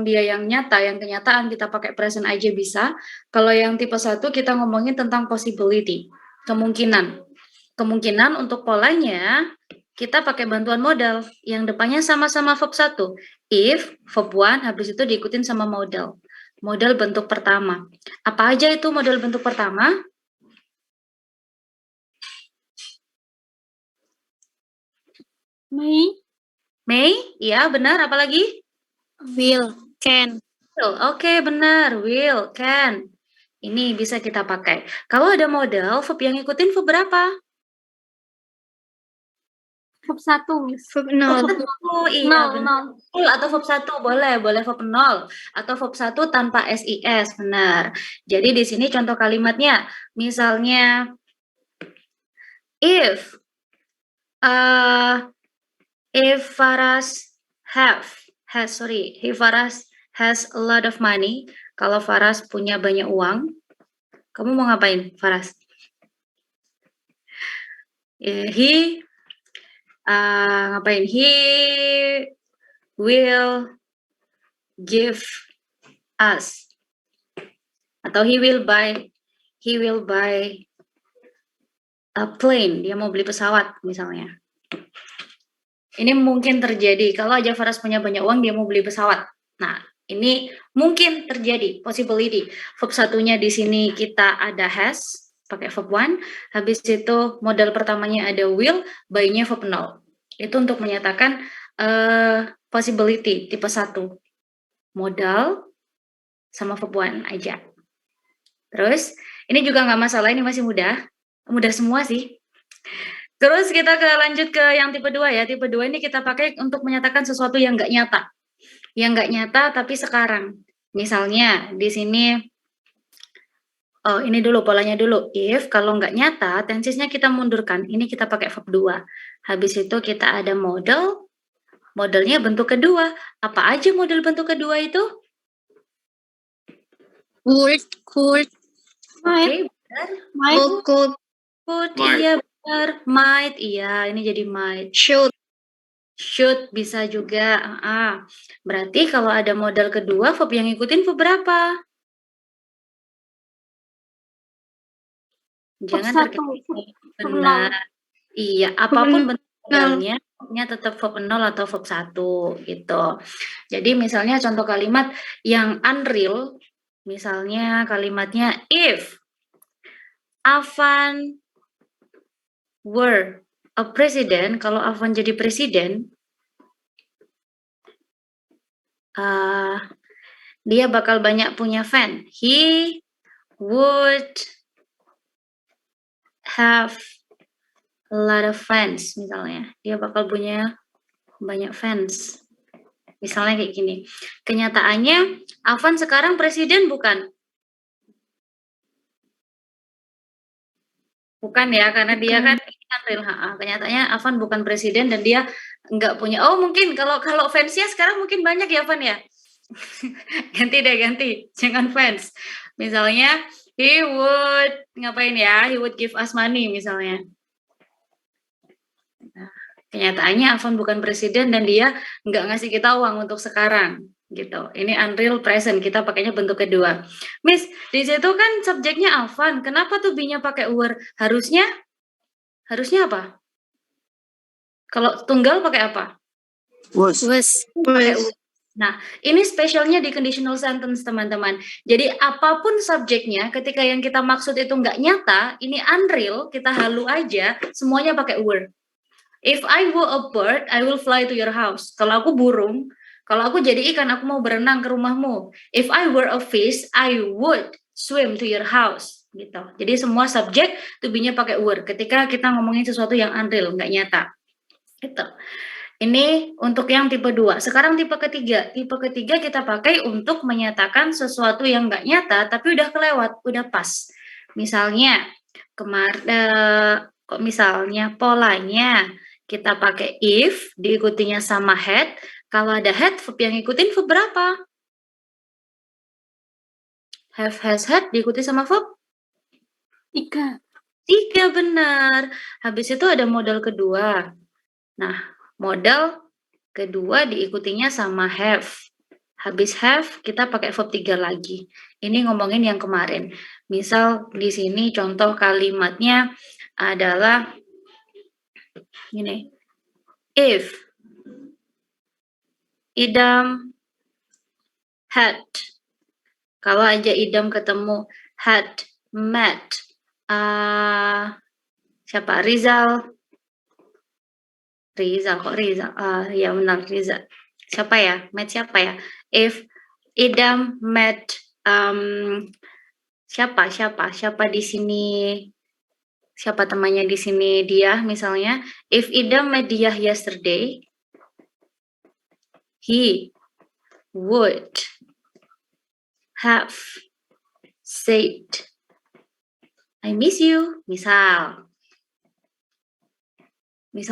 dia yang nyata, yang kenyataan kita pakai present aja bisa. Kalau yang tipe 1 kita ngomongin tentang possibility, kemungkinan. Kemungkinan untuk polanya kita pakai bantuan modal yang depannya sama-sama verb 1. If, verb 1, habis itu diikutin sama modal. Modal bentuk pertama. Apa aja itu modal bentuk pertama? May, ya benar. Apalagi? Will, can. Oke, benar. Will, can. Ini bisa kita pakai. Kalau ada modal, verb yang ngikutin verb berapa? Verb 1, Miss. Verb 0. Iya, benar. Atau verb 1, boleh verb 0. Atau verb 1 tanpa SIS, benar. Jadi di sini contoh kalimatnya, misalnya, if Faras has a lot of money. Kalau Faras punya banyak uang, kamu mau ngapain, Faras? Ngapain? He will give us, atau he will buy a plane. Dia mau beli pesawat misalnya. Ini mungkin terjadi kalau aja Faras punya banyak uang, dia mau beli pesawat. Nah, ini mungkin terjadi, possibility. Verb satunya di sini kita ada has, pakai verb 1. Habis itu modal pertamanya ada will, by-nya verb 0. Itu untuk menyatakan possibility tipe 1. Modal sama verb 1 aja. Terus, ini juga nggak masalah, ini masih mudah. Mudah semua sih. Terus kita lanjut ke yang tipe 2 ya. Tipe 2 ini kita pakai untuk menyatakan sesuatu yang nggak nyata. Yang nggak nyata tapi sekarang. Misalnya di sini, ini dulu polanya dulu. If, kalau nggak nyata, tensesnya kita mundurkan. Ini kita pakai verb 2. Habis itu kita ada model. Modelnya bentuk kedua. Apa aja model bentuk kedua itu? Would, could, Oke, benar. could, Iya benar. Might, iya. Ini jadi might. Should bisa juga. Berarti kalau ada modal kedua, verb yang ngikutin verb berapa? Jangan terkejut. Benar. Iya, apapun bentuk modalnya, tetap verb 0 atau verb 1 gitu. Jadi misalnya contoh kalimat yang unreal, misalnya kalimatnya if Afan were a president, kalau Afan jadi presiden, dia bakal banyak punya fan. He would have a lot of fans, misalnya. Dia bakal punya banyak fans. Misalnya kayak gini. Kenyataannya, Afan sekarang presiden bukan? Bukan ya, karena dia kan real. Kenyataannya Afan bukan presiden dan dia nggak punya. Oh mungkin kalau fansnya sekarang mungkin banyak ya Afan ya. ganti. Jangan fans. Misalnya he would ngapain ya? He would give us money misalnya. Nah, kenyataannya Afan bukan presiden dan dia nggak ngasih kita uang untuk sekarang. Gitu. Ini unreal present, kita pakainya bentuk kedua. Miss, di situ kan subjeknya Afan. Kenapa tuh be-nya pakai were? Harusnya apa? Kalau tunggal pakai apa? Was. Nah, ini spesialnya di conditional sentence, teman-teman. Jadi, apapun subjeknya, ketika yang kita maksud itu nggak nyata, ini unreal, kita halu aja, semuanya pakai were. If I were a bird, I will fly to your house. Kalau aku burung, kalau aku jadi ikan, aku mau berenang ke rumahmu. If I were a fish, I would swim to your house. Gitu. Jadi semua subjek to be-nya pakai were. Ketika kita ngomongin sesuatu yang unreal, nggak nyata. Gitu. Ini untuk yang tipe 2. Sekarang tipe ketiga. Tipe ketiga kita pakai untuk menyatakan sesuatu yang nggak nyata, tapi udah kelewat, udah pas. Misalnya, misalnya polanya, kita pakai if, diikutinya sama had. Kalau ada had, verb yang ngikutin verb berapa? Have, has, had, diikuti sama verb? 3, benar. Habis itu ada modal kedua. Nah, modal kedua diikutinya sama have. Habis have, kita pakai verb 3 lagi. Ini ngomongin yang kemarin. Misal di sini contoh kalimatnya adalah ini. If idam had. Kalau aja idam ketemu had met. Siapa? Rizal kok Rizal. Ya benar Rizal. Siapa ya? Met siapa ya? If idam met siapa di sini? Siapa temannya di sini? Dia misalnya. If idam met dia yesterday, he would have said I miss you. Misal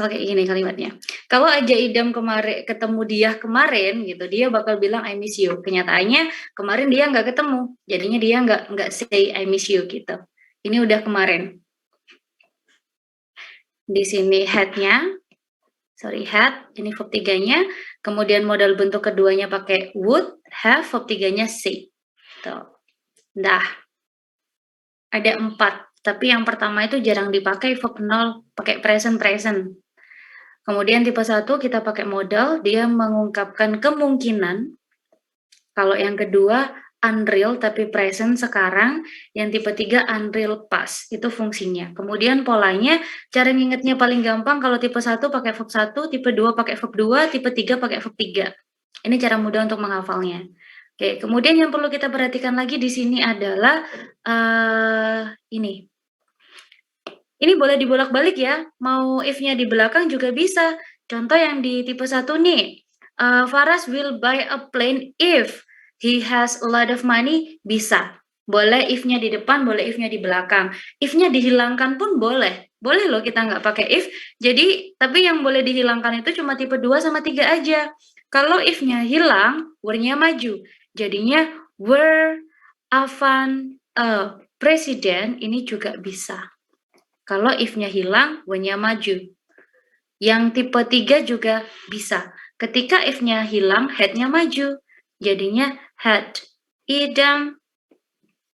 kayak gini kalimatnya. Kalau aja idam kemarin ketemu dia kemarin gitu, dia bakal bilang I miss you. Kenyataannya kemarin dia nggak ketemu, jadinya dia nggak say I miss you gitu. Ini udah kemarin. Di sini had-nya, had, ini verb 3-nya, kemudian modal bentuk keduanya pakai would, have, verb 3-nya say. Tuh. Dah. Ada 4. Tapi yang pertama itu jarang dipakai verb 0, pakai present. Kemudian tipe 1 kita pakai modal, dia mengungkapkan kemungkinan. Kalau yang kedua unreal tapi present sekarang, yang tipe 3 unreal past, itu fungsinya. Kemudian polanya, cara ngingetnya paling gampang kalau tipe 1 pakai verb 1, tipe 2 pakai verb 2, tipe 3 pakai verb 3. Ini cara mudah untuk menghafalnya. Oke, kemudian yang perlu kita perhatikan lagi di sini adalah ini. Ini boleh dibolak-balik ya, mau if-nya di belakang juga bisa. Contoh yang di tipe 1 nih, Faras will buy a plane if he has a lot of money, bisa. Boleh if-nya di depan, boleh if-nya di belakang. If-nya dihilangkan pun boleh. Boleh loh kita nggak pakai if, jadi tapi yang boleh dihilangkan itu cuma tipe 2 sama 3 aja. Kalau if-nya hilang, were-nya maju. Jadinya were, Afan, presiden, ini juga bisa. Kalau if-nya hilang, when-nya maju. Yang tipe 3 juga bisa. Ketika if-nya hilang, had-nya maju. Jadinya had, idam,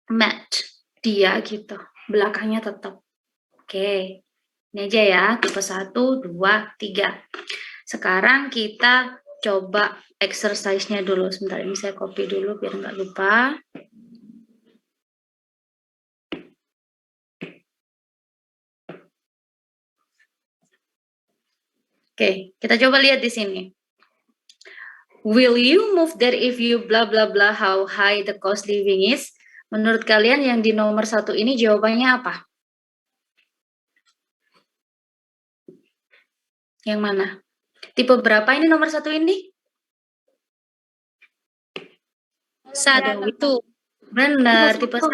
met. Dia gitu. Belakangnya tetap. Oke. Ini aja ya, tipe 1, 2, 3. Sekarang kita coba exercise-nya dulu. Sebentar, ini saya copy dulu biar nggak lupa. Oke, kita coba lihat di sini. Will you move there if you blah blah blah how high the cost living is? Menurut kalian yang di nomor 1 ini jawabannya apa? Yang mana? Tipe berapa ini nomor 1 ini? 1 itu. Benar, tipe 1.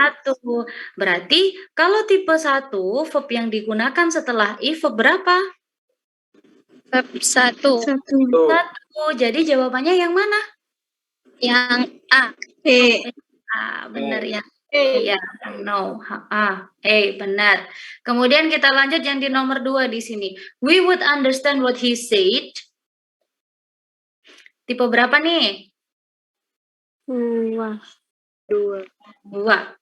Berarti kalau tipe 1, verb yang digunakan setelah if verb berapa? Verb 1. 1. Jadi jawabannya yang mana? Yang A. Benar ya. Iya, no. Benar. Kemudian kita lanjut yang di nomor 2 di sini. We would understand what he said. Tipe berapa nih? 2.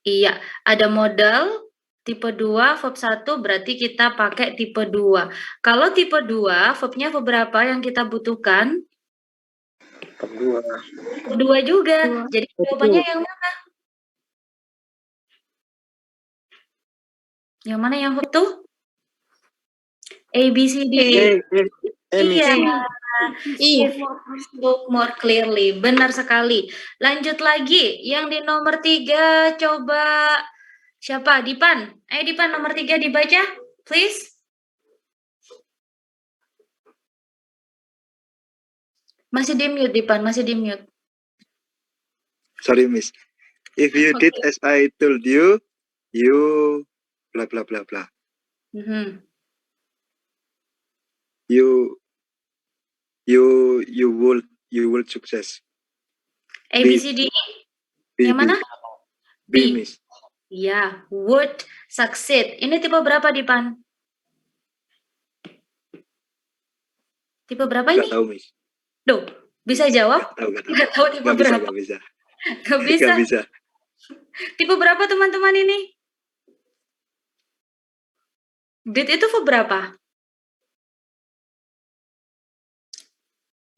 Iya, ada modal tipe 2, verb 1 berarti kita pakai tipe 2. Kalau tipe 2, verbnya verb berapa yang kita butuhkan? Verb 2. 2 juga. Jadi jawabannya yang mana? Yang mana yang verb tuh? A, B, C, D, E. Iya. If spoke more clearly. Benar sekali. Lanjut lagi. Yang di nomor 3 coba siapa? Dipan. Dipan nomor 3 dibaca, please. Masih di mute, Dipan. Masih di mute. Sorry, Miss. If you did as I told you, you blah blah blah blah. You will success. A, B, C, D, E. Yang mana? B, Miss. Iya, would succeed. Ini tipe berapa, Dipan? Tipe berapa ini? Nggak tahu, Miss. Duh, Bisa jawab? Gak tahu. Nggak tahu tipe Gak bisa, berapa? gak bisa. Nggak bisa. Gak bisa. Tipe berapa teman-teman ini? Did itu verb berapa?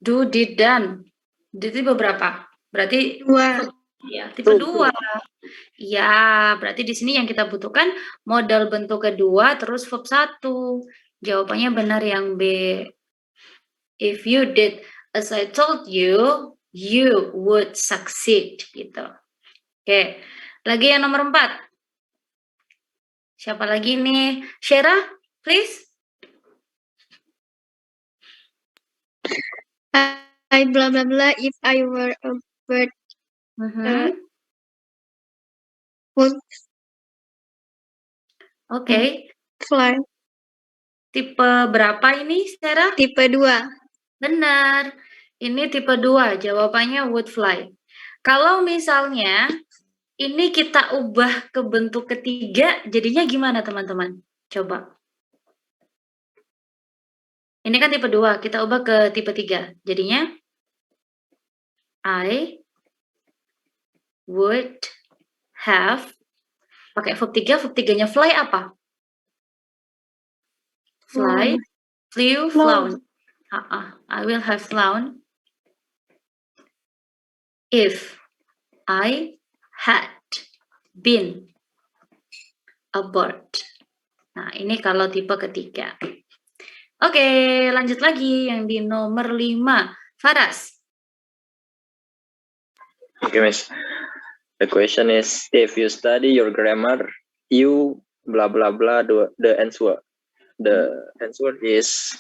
Do, did, done. Did tipe berapa? Berarti 2. ya, tipe 2. Ya, berarti di sini yang kita butuhkan modal bentuk kedua terus verb 1. Jawabannya benar yang B. If you did as I told you, you would succeed gitu. Oke. Lagi yang nomor 4. Siapa lagi nih? Shera, please. I blah blah blah if I were a bird would Oke. fly. Tipe berapa ini, Shera? Tipe 2. Benar. Ini tipe 2, jawabannya would fly. Kalau misalnya ini kita ubah ke bentuk ketiga, jadinya gimana teman-teman? Coba. Ini kan tipe 2, kita ubah ke tipe 3. Jadinya I would have, pakai verb 3, verb 3-nya fly apa? Fly, flew, flown. I will have flown if I had been a bird. Nah, ini kalau tipe ketiga. Oke, lanjut lagi yang di nomor 5. Faras. Okay, Miss. The question is, if you study your grammar, you blah blah blah. The answer. The answer is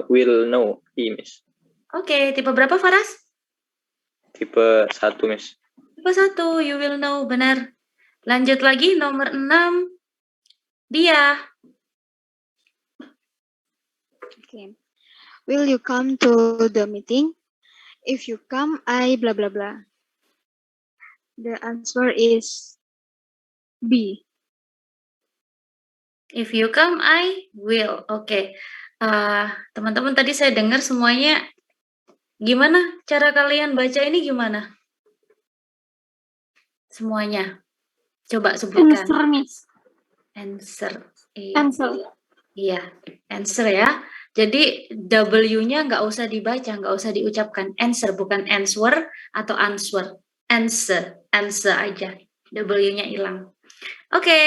will know, Miss. Oke, tipe berapa Faras? Tipe 1, Miss. Tipe 1, you will know, benar. Lanjut lagi nomor 6. Dia. Okay. Will you come to the meeting? If you come, I blah blah blah. The answer is B. If you come, I will. Oke. Teman-teman tadi saya dengar semuanya. Gimana cara kalian baca ini gimana? Semuanya. Coba sebutkan. Answer, Miss. Answer. Answer. Iya, answer ya. Jadi W-nya nggak usah dibaca, nggak usah diucapkan. Answer, bukan answer atau answer. Answer aja. W-nya hilang. Oke,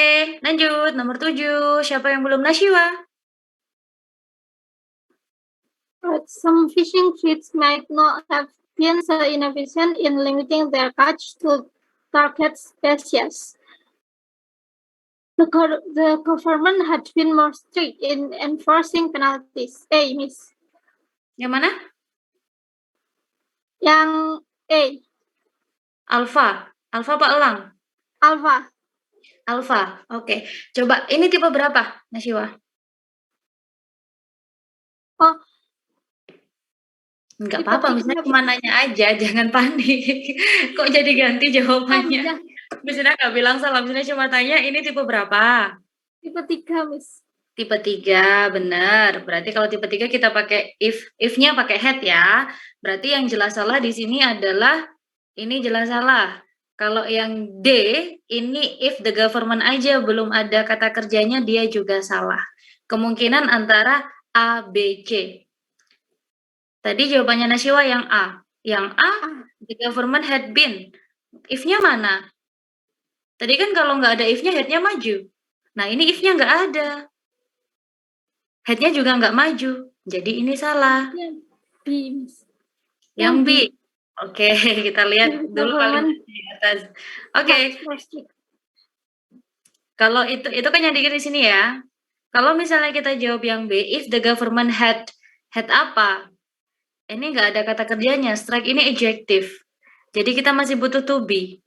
lanjut. Nomor 7. Siapa yang belum Nasyiwa? Some fishing fleets might not have been so inefficient in limiting their catch to target species. The government had been more strict in enforcing penalties. Miss. Yang mana? Yang A. Alfa. Alfa apa elang? Alpha. Alfa. Oke. Coba, ini tipe berapa, Nasyiwa? Oh. Enggak apa-apa, misalnya cuma nanya aja, jangan panik. Kok jadi ganti jawabannya? Misalnya nggak bilang salah, misalnya cuma tanya, ini tipe berapa? Tipe 3, Miss. Tipe 3, benar. Berarti kalau tipe 3 kita pakai if-nya pakai had ya. Berarti yang jelas salah di sini adalah, ini jelas salah. Kalau yang D, ini if the government aja belum ada kata kerjanya, dia juga salah. Kemungkinan antara A, B, C. Tadi jawabannya Nasyiwa yang A. Yang A, the government had been. If-nya mana? Tadi kan kalau nggak ada if-nya, had-nya maju. Nah, ini if-nya nggak ada. Head-nya juga nggak maju. Jadi ini salah. B, Miss. Yang B. Oke, kita lihat dulu kalimat di atas. Oke. Kalau itu kan yang di sini ya. Kalau misalnya kita jawab yang B, if the government had apa? Ini nggak ada kata kerjanya, strike ini adjective. Jadi kita masih butuh to be.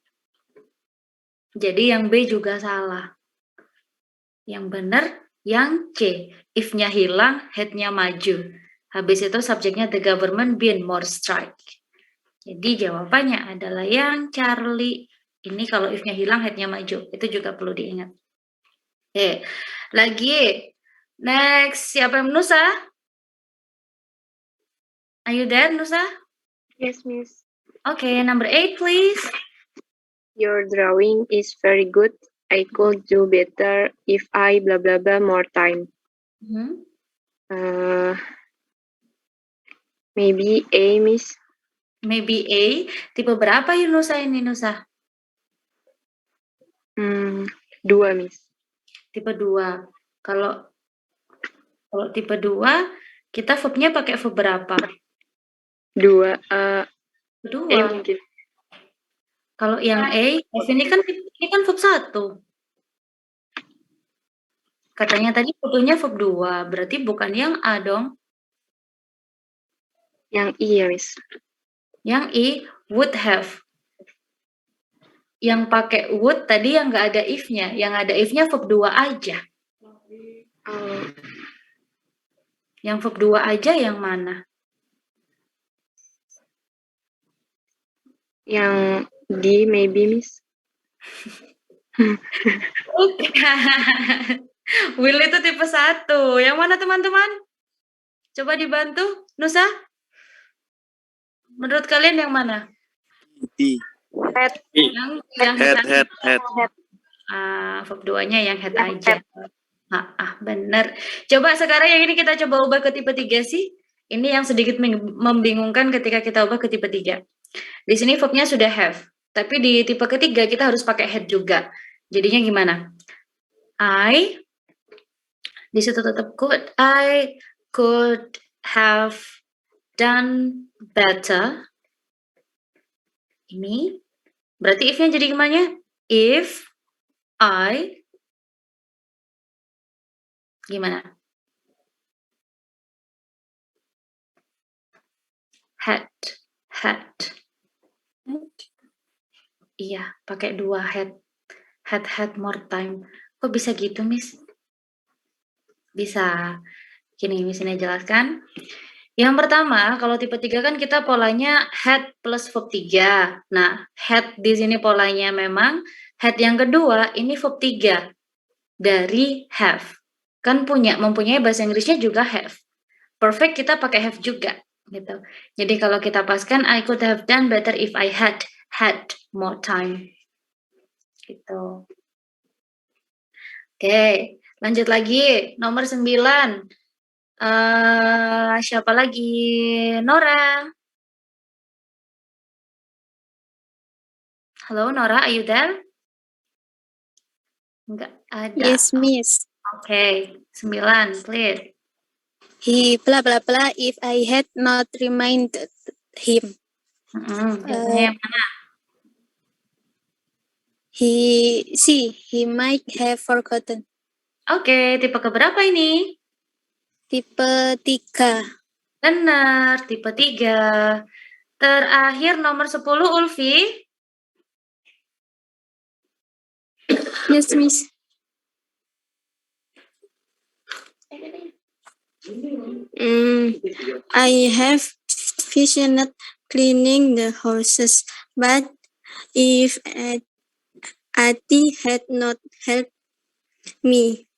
Jadi yang B juga salah. Yang benar yang C. If-nya hilang, had-nya maju. Habis itu subjeknya the government been more strike. Jadi jawabannya adalah yang Charlie. Ini kalau if-nya hilang, had-nya maju. Itu juga perlu diingat. Oke, lagi. Next, siapa yang Nusa? Are you there, Nusa? Yes, Miss. Okay, number 8, please. Your drawing is very good. I could do better if I blah blah blah more time. Mhm. Maybe A, Miss. Maybe A. Tipe berapa Yunusa ini, Nusa? 2, Miss. Tipe 2. Kalau tipe 2, kita verbnya pakai verb berapa? 2. Kedua. A mungkin. Kalau yang A, F ini kan verb 1. Katanya tadi fotonya verb 2, berarti bukan yang A dong. Yang I ya, Miss. Yang I, would have. Yang pakai would tadi yang nggak ada if-nya. Yang ada if-nya verb 2 aja. Yang verb 2 aja yang mana? Yang D maybe, Miss. Will itu tipe 1. Yang mana teman-teman? Coba dibantu, Nusa. Menurut kalian yang mana? I. Yang Head. verb 2-nya yang head aja. Benar. Coba sekarang yang ini kita coba ubah ke tipe 3 sih. Ini yang sedikit membingungkan ketika kita ubah ke tipe 3. Di sini verbnya sudah have. Tapi di tipe ketiga kita harus pakai had juga. Jadinya gimana? Di situ tetap could. I could have done better. Ini. Berarti if-nya jadi gimana? If I gimana? Had. Iya, pakai 2 had more time. Kok bisa gitu, Miss? Bisa. Gini, Miss ini jelaskan. Yang pertama, kalau tipe 3 kan kita polanya had plus verb 3. Nah, had di sini polanya memang had yang kedua ini verb 3 dari have. Kan mempunyai bahasa Inggrisnya juga have. Perfect kita pakai have juga gitu. Jadi kalau kita paskan I could have done better if I had more time. Gitu. Oke, lanjut lagi. Nomor 9. Siapa lagi? Nora. Halo Nora, are you there? Enggak ada. Yes, Miss. Oke, 9, please. He blah blah blah if I had not reminded him. Biasanya yang mana? He might have forgotten. Oke, tipe keberapa ini? Tipe 3. Benar, tipe 3. Terakhir nomor 10, Ulfi. Yes, Miss. I have visioned cleaning the horses, but if Ati had not helped me,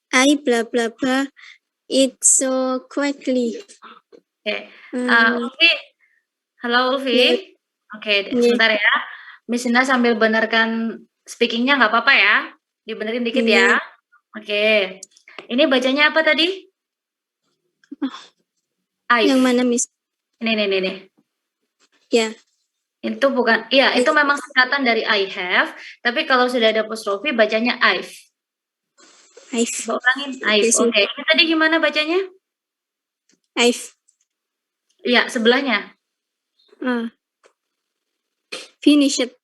I blah blah blah it so quickly. Oke, Ulfi. Halo Ulfi. Yeah. Oke, sebentar ya. Miss Indah sambil benarkan speakingnya nggak apa-apa ya? Dibenerin dikit ya. Oke. Ini bacanya apa tadi? Yang mana, Miss? Ini. Ya. Itu bukan, iya itu memang singkatan dari I have, tapi kalau sudah ada apostrophe bacanya I've. Coba ulangin, I've. Oke, ini tadi gimana bacanya? I've. Iya, sebelahnya. Finished.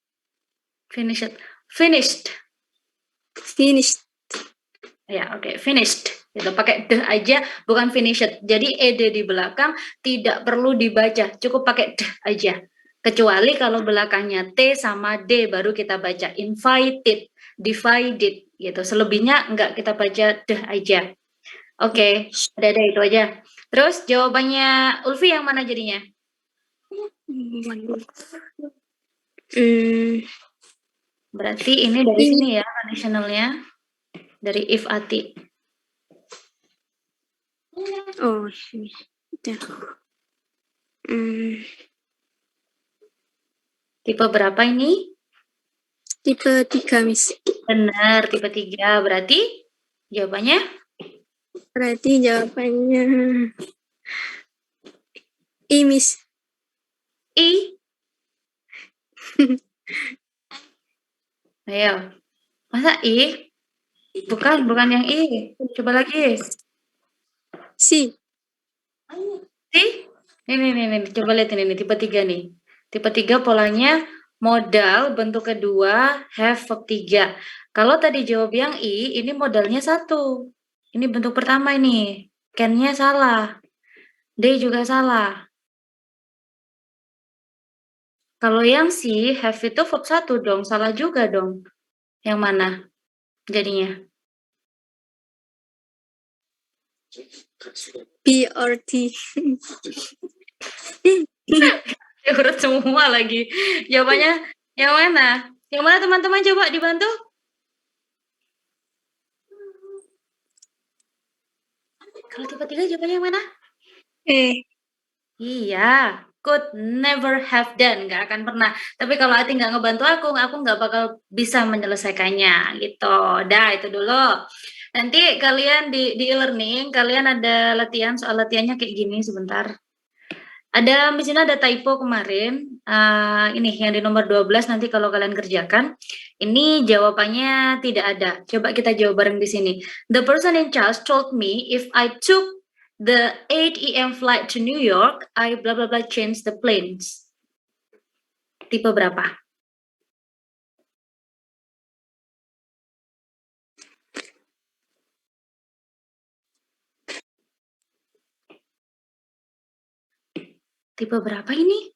Ya, oke, finished. Itu pakai the aja, bukan finished. Jadi ed di belakang tidak perlu dibaca, cukup pakai the aja. Kecuali kalau belakangnya t sama d baru kita baca invited, divided gitu. Selebihnya enggak, kita baca the aja. Oke, ada itu aja. Terus jawabannya Ulfi yang mana jadinya? Berarti ini dari sini ya conditionalnya, dari if Ati. Tipe berapa ini? Tipe 3, Miss. Benar, tipe 3. Berarti jawabannya? Berarti jawabannya I, Miss. I. Ayo. Masa I? Bukan yang I. Coba lagi. C. Si? Ini. Coba lihat ini, tipe 3 nih. Tipe 3 polanya modal bentuk kedua, have verb 3. Kalau tadi jawab yang I, ini modalnya 1. Ini bentuk pertama ini. Can-nya salah. D juga salah. Kalau yang C, have itu verb 1 dong. Salah juga dong. Yang mana jadinya? B or T. Urut semua lagi. Jawabannya yang mana? Yang mana teman-teman, coba dibantu? Kalau tipe 3 jawabannya yang mana? Iya, could never have done, nggak akan pernah. Tapi kalau Ati nggak ngebantu aku nggak bakal bisa menyelesaikannya, gitu. Dah, itu dulu. Nanti kalian di e-learning, kalian ada latihan, soal latihannya kayak gini sebentar. Ada, di sini ada typo kemarin, ini yang di nomor 12 nanti kalau kalian kerjakan, ini jawabannya tidak ada. Coba kita jawab bareng di sini. The person in charge told me if I took the 8 AM flight to New York, I blah blah blah change the planes. Tipe berapa? Tipe berapa ini?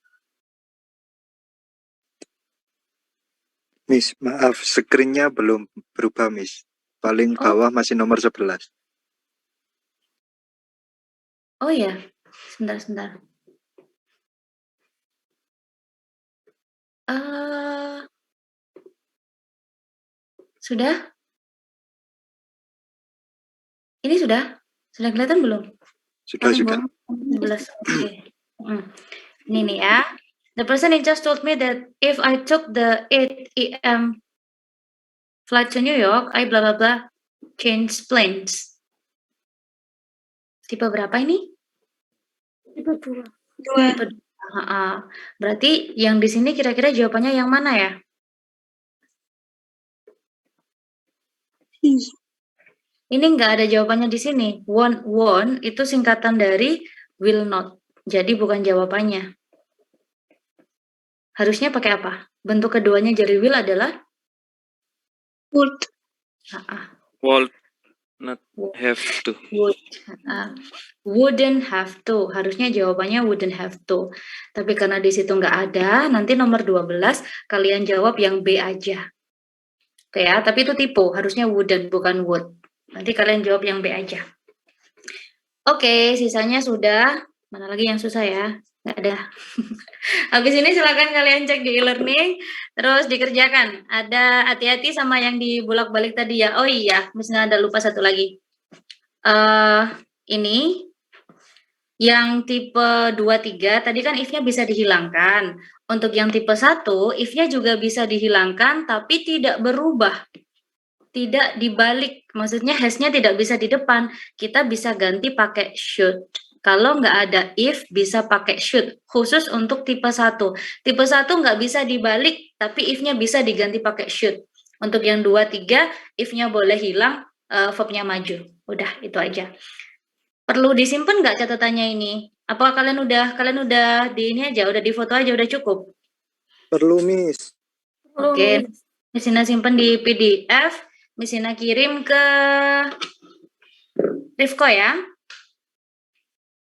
Miss, maaf, screen-nya belum berubah, Miss. Paling bawah masih nomor 11. Oh ya, sebentar. Sudah? Ini sudah? Sudah kelihatan belum? Sudah. 11. Oke. Ini nih ya. The person in charge told me that if I took the 8 AM flight to New York, I blah blah blah change planes. Tipe berapa ini? Tipe 2. Tipe 2. Berarti yang di sini kira-kira jawabannya yang mana ya? Ini nggak ada jawabannya di sini. Won't itu singkatan dari will not. Jadi bukan jawabannya. Harusnya pakai apa? Bentuk keduanya dari will adalah? Would. Would not have to. Wouldn't have to. Harusnya jawabannya wouldn't have to. Tapi karena di situ nggak ada, nanti nomor 12 kalian jawab yang B aja. Oke ya, tapi itu tipe. Harusnya wouldn't, bukan would. Nanti kalian jawab yang B aja. Oke, sisanya sudah. Mana lagi yang susah ya? Nggak ada. Habis ini silakan kalian cek di e-learning, terus dikerjakan. Ada hati-hati sama yang dibulak-balik tadi ya. Oh iya, misalnya ada lupa satu lagi. Ini yang tipe 2-3, tadi kan if-nya bisa dihilangkan. Untuk yang tipe 1, if-nya juga bisa dihilangkan, tapi tidak berubah. Tidak dibalik, maksudnya has-nya tidak bisa di depan. Kita bisa ganti pakai should. Kalau nggak ada if, bisa pakai should. Khusus untuk tipe 1. Tipe 1 nggak bisa dibalik, tapi if-nya bisa diganti pakai should. Untuk yang 2-3, if-nya boleh hilang, verb-nya maju. Udah, itu aja. Perlu disimpan nggak catatannya ini? Apa kalian udah di ini aja, udah di foto aja, udah cukup? Perlu, Miss. Oke, Misina simpan di PDF, Misina kirim ke Rifko ya?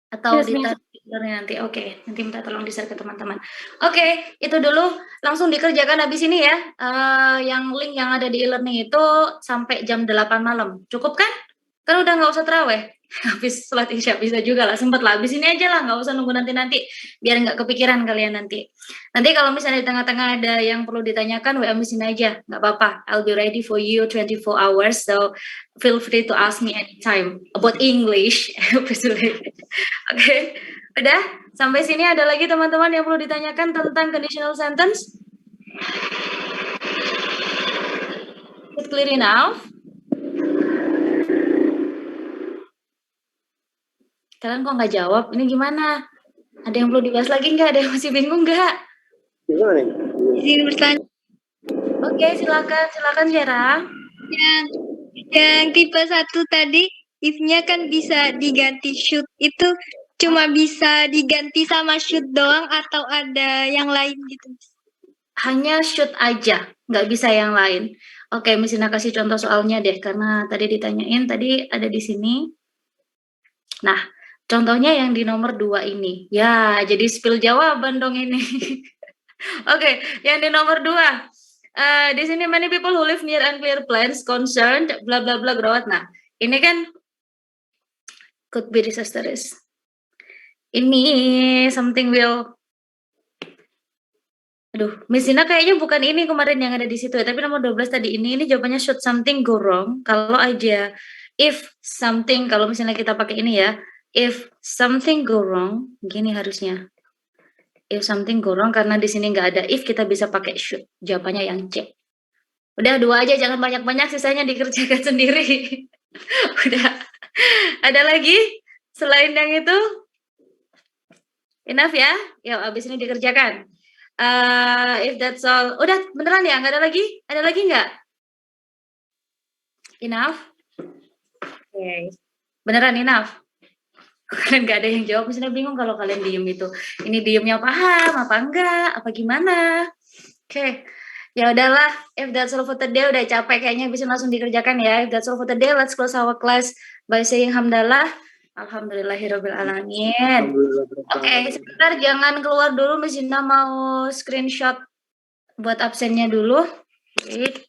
Atau ditaruh nanti? Oke, nanti minta tolong di-share ke teman-teman. Oke, itu dulu langsung dikerjakan habis ini ya. Yang link yang ada di e-learning itu sampai jam 8 malam. Cukup kan? Kan udah nggak usah terawih. Habis sholat isya bisa juga lah, sempet lah. Habis ini aja lah, nggak usah nunggu nanti-nanti. Biar nggak kepikiran kalian nanti. Nanti kalau misalnya di tengah-tengah ada yang perlu ditanyakan, WA mesin aja. Nggak apa-apa. I'll be ready for you 24 hours. So feel free to ask me anytime about English. Oke. Udah? Sampai sini ada lagi teman-teman yang perlu ditanyakan tentang conditional sentence? Is it clear enough? Kalian kok nggak jawab? Ini gimana? Ada yang perlu dibahas lagi nggak? Ada yang masih bingung nggak? Izin bertanya. Oke, silakan Syera. Yang tipe 1 tadi, if-nya kan bisa diganti should. Itu cuma bisa diganti sama should doang atau ada yang lain gitu? Hanya should aja, nggak bisa yang lain. Oke, Miss Ina kasih contoh soalnya deh, karena tadi ditanyain, tadi ada di sini. Nah, contohnya yang di nomor 2 ini. Ya, jadi spill jawaban dong ini. Oke, yang di nomor 2. Di sini many people who live near unclear plants concerned bla bla bla growth. Nah, ini kan could be disastrous. Ini something will. Aduh, Miss Ina kayaknya bukan ini kemarin yang ada di situ ya, tapi nomor 12 tadi ini jawabannya should something go wrong. Kalau aja if something, kalau misalnya kita pakai ini ya, if something go wrong, gini harusnya. If something go wrong, karena di sini nggak ada if, kita bisa pakai should. Jawabannya yang C. Udah 2 aja, jangan banyak-banyak, sisanya dikerjakan sendiri. Udah. Ada lagi selain yang itu? Enough ya? Yuk, abis ini dikerjakan. If that's all. Udah, beneran ya? Nggak ada lagi? Ada lagi nggak? Enough? Oke. Beneran enough? Kalian nggak ada yang jawab, misalnya bingung kalau kalian diem itu. Ini diemnya paham apa enggak? Apa gimana? Oke. Ya udahlah, if that's all for today, udah capek kayaknya, bisa langsung dikerjakan ya. If that's all for today, let's close our class by saying hamdalah. Alhamdulillahirabbil alamin. Oke, sebentar jangan keluar dulu, Miss Ina mau screenshot buat absennya dulu. Wait.